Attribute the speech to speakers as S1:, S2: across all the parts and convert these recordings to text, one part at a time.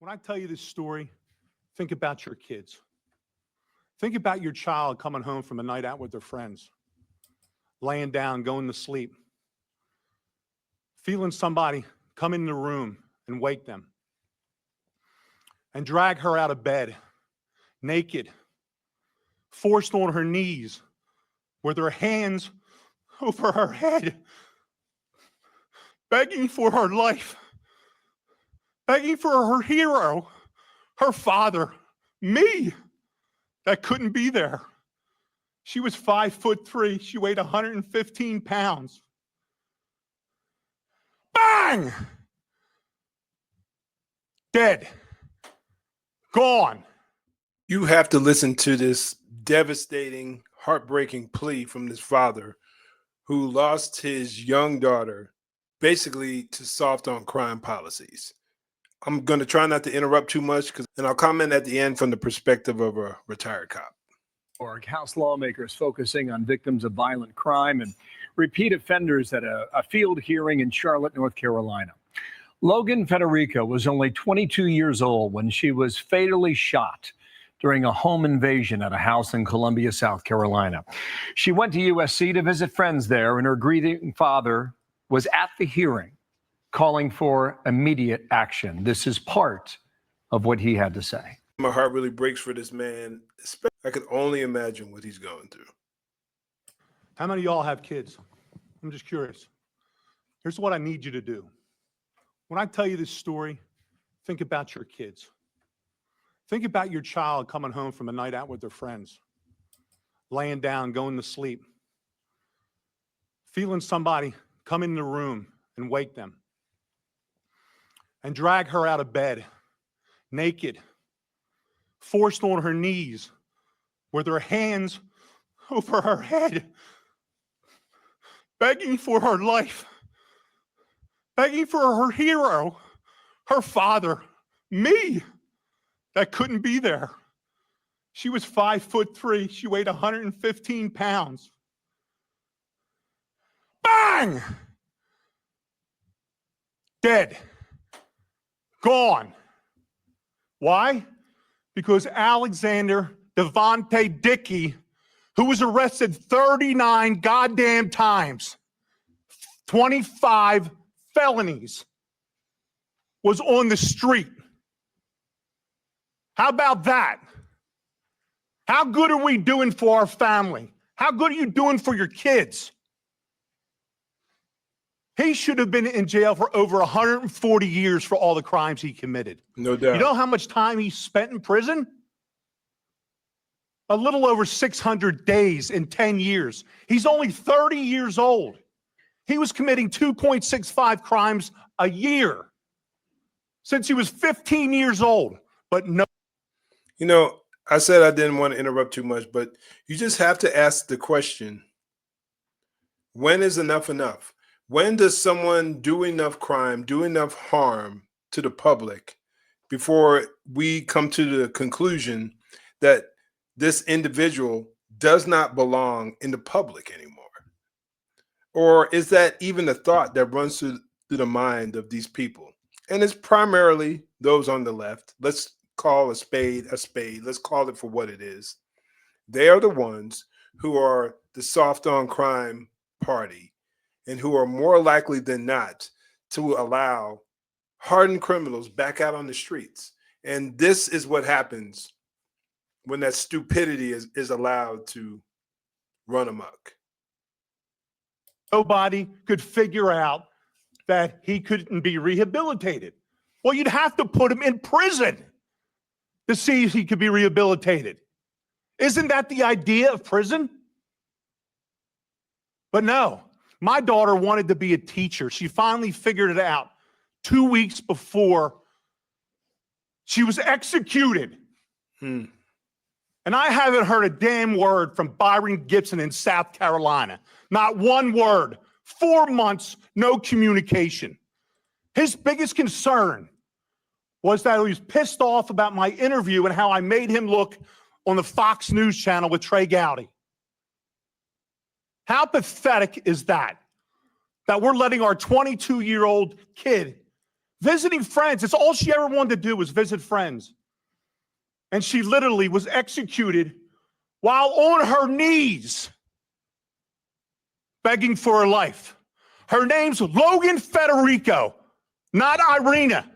S1: When I tell you this story, think about your kids. Think about your child coming home from a night out with their friends, laying down, going to sleep, feeling somebody come in the room and wake them and drag her out of bed, naked, forced on her knees, with her hands over her head, begging for her life, begging for her hero, her father, me, that couldn't be there. She was 5'3". She weighed 115 pounds. Bang! Dead. Gone.
S2: You have to listen to this devastating, heartbreaking plea from this father who lost his young daughter basically to soft on crime policies. I'm going to try not to interrupt too much, and I'll comment at the end from the perspective of a retired cop.
S3: House lawmakers focusing on victims of violent crime and repeat offenders at a field hearing in Charlotte, North Carolina. Logan Federico was only 22 years old when she was fatally shot during a home invasion at a house in Columbia, South Carolina. She went to USC to visit friends there, and her grieving father was at the hearing calling for immediate action. This is part of what he had to say.
S2: My heart really breaks for this man. I could only imagine what he's going through.
S1: How many of y'all have kids? I'm just curious. Here's what I need you to do. When I tell you this story, think about your kids. Think about your child coming home from a night out with their friends, laying down, going to sleep, feeling somebody come in the room and wake them and drag her out of bed, naked, forced on her knees, with her hands over her head, begging for her life, begging for her hero, her father, me, that couldn't be there. She was 5'3". She weighed 115 pounds. Bang! Dead. Gone. Why? Because Alexander Dickey, who was arrested 39 goddamn times, 25 felonies, was on the street. How about that? How good are we doing for our family? How good are you doing for your kids? He should have been in jail for over 140 years for all the crimes he committed.
S2: No doubt.
S1: You know how much time he spent in prison? A little over 600 days in 10 years. He's only 30 years old. He was committing 2.65 crimes a year since he was 15 years old. But no.
S2: You know, I said I didn't want to interrupt too much, but you just have to ask the question, when is enough enough? When does someone do enough crime, do enough harm to the public before we come to the conclusion that this individual does not belong in the public anymore? Or is that even a thought that runs through the mind of these people? And it's primarily those on the left. Let's call a spade a spade. Let's call it for what it is. They are the ones who are the soft on crime party and who are more likely than not to allow hardened criminals back out on the streets. And this is what happens when that stupidity is allowed to run amok.
S1: Nobody could figure out that he couldn't be rehabilitated. Well, you'd have to put him in prison to see if he could be rehabilitated. Isn't that the idea of prison? But no, my daughter wanted to be a teacher. She finally figured it out 2 weeks before she was executed. And I haven't heard a damn word from Byron Gibson in South Carolina. Not one word. 4 months, no communication. His biggest concern was that he was pissed off about my interview and how I made him look on the Fox News channel with Trey Gowdy. How pathetic is that? That we're letting our 22-year-old kid Visiting friends. It's all she ever wanted to do was visit friends. And she literally was executed while on her knees begging for her life. Her name's Logan Federico, not Irina.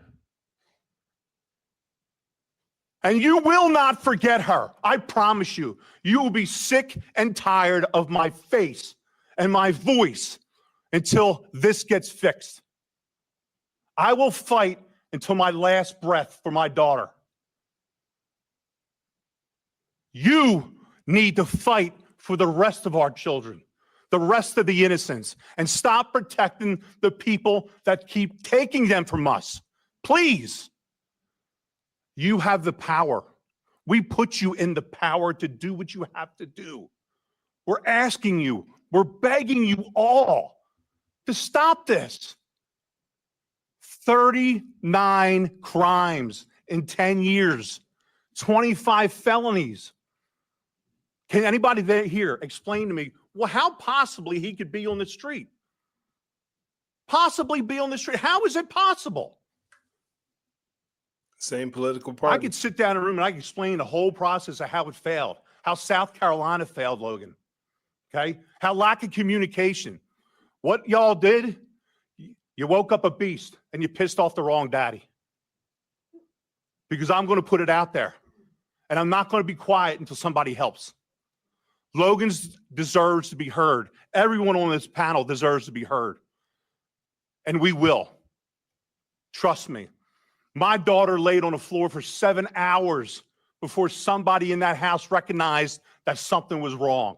S1: And you will not forget her. I promise you. You will be sick and tired of my face and my voice until this gets fixed. I will fight until my last breath for my daughter. You need to fight for the rest of our children, the rest of the innocents, and stop protecting the people that keep taking them from us. Please. You have the power. We put you in the power to do what you have to do. We're asking you, we're begging you all to stop this. 39 crimes in 10 years, 25 felonies. Can anybody here explain to me, well, how possibly he could be on the street? Possibly be on the street. How is it possible?
S2: Same political party.
S1: I could sit down in a room and I could explain the whole process of how it failed, how South Carolina failed, Logan. Okay? How lack of communication. What y'all did, you woke up a beast and you pissed off the wrong daddy. Because I'm going to put it out there. And I'm not going to be quiet until somebody helps. Logan deserves to be heard. Everyone on this panel deserves to be heard. And we will. Trust me. My daughter laid on the floor for 7 hours before somebody in that house recognized that something was wrong.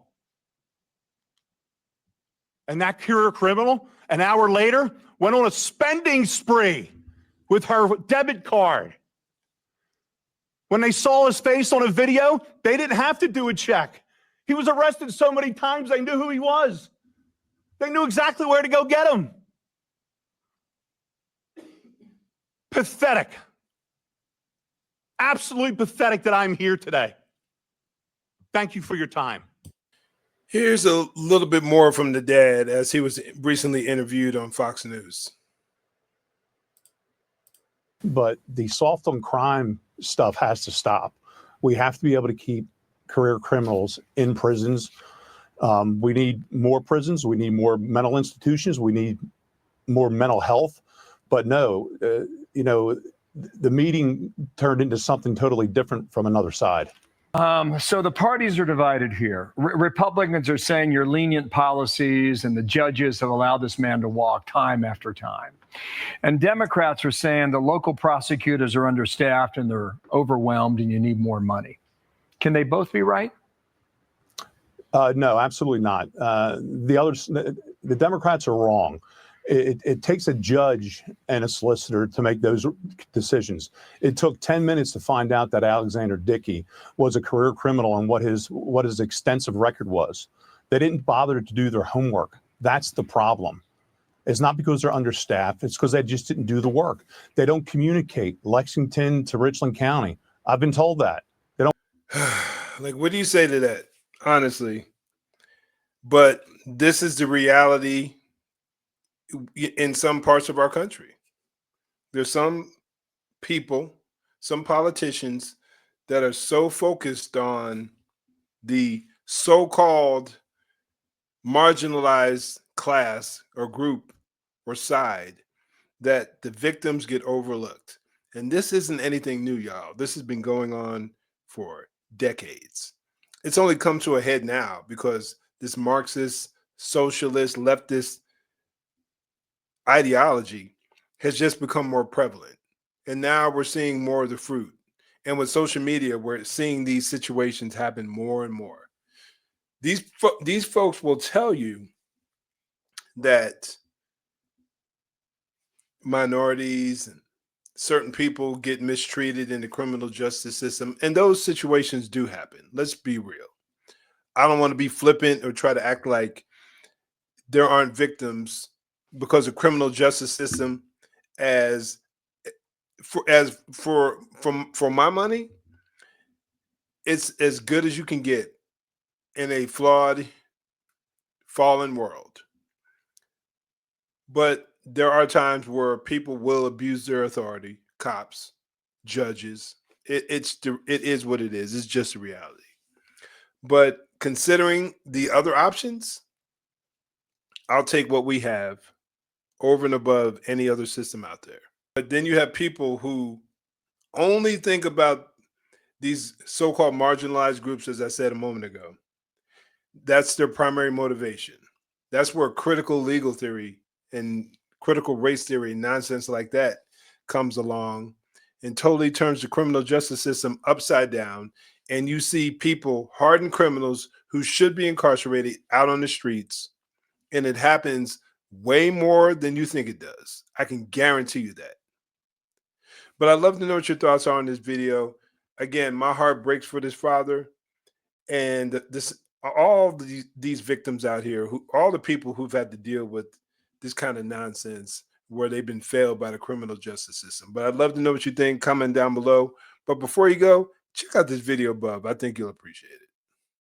S1: And that career criminal, an hour later, went on a spending spree with her debit card. When they saw his face on a video, they didn't have to do a check. He was arrested so many times, they knew who he was. They knew exactly where to go get him. Pathetic. Absolutely pathetic that I'm here today. Thank you for your time.
S2: Here's a little bit more from the dad as he was recently interviewed on Fox News.
S1: But the soft on crime stuff has to stop. We have to be able to keep career criminals in prisons. We need more prisons. We need more mental institutions. We need more mental health. But no, the meeting turned into something totally different from another side.
S3: So the parties are divided here. Republicans are saying your lenient policies and the judges have allowed this man to walk time after time. And Democrats are saying the local prosecutors are understaffed and they're overwhelmed and you need more money. Can they both be right?
S1: No, absolutely not. The Democrats are wrong. It takes a judge and a solicitor to make those decisions. It took 10 minutes to find out that Alexander Dickey was a career criminal and what his extensive record was. They didn't bother to do their homework. That's the problem. It's not because they're understaffed. It's because they just didn't do the work. They don't communicate Lexington to Richland County. I've been told that. They don't.
S2: Like, what do you say to that? Honestly. But this is the reality in some parts of our country. There's some people, some politicians that are so focused on the so-called marginalized class or group or side that the victims get overlooked. And this isn't anything new, y'all. This has been going on for decades. It's only come to a head now because this Marxist, socialist, leftist ideology has just become more prevalent. And now we're seeing more of the fruit. And with social media, we're seeing these situations happen more and more. These folks will tell you that minorities and certain people get mistreated in the criminal justice system. And those situations do happen. Let's be real. I don't want to be flippant or try to act like there aren't victims because the criminal justice system for my money, it's as good as you can get in a flawed, fallen world. But there are times where people will abuse their authority, cops, judges. It is what it is. It's just a reality. But considering the other options, I'll take what we have over and above any other system out there. But then you have people who only think about these so-called marginalized groups, as I said a moment ago. That's their primary motivation. That's where critical legal theory and critical race theory, nonsense like that, comes along and totally turns the criminal justice system upside down. And you see people, hardened criminals who should be incarcerated, out on the streets. And it happens way more than you think it does. I can guarantee you that. But I'd love to know what your thoughts are on this video. Again, my heart breaks for this father. And all these victims out here, all the people who've had to deal with this kind of nonsense where they've been failed by the criminal justice system. But I'd love to know what you think. Comment down below. But before you go, check out this video above. I think you'll appreciate it.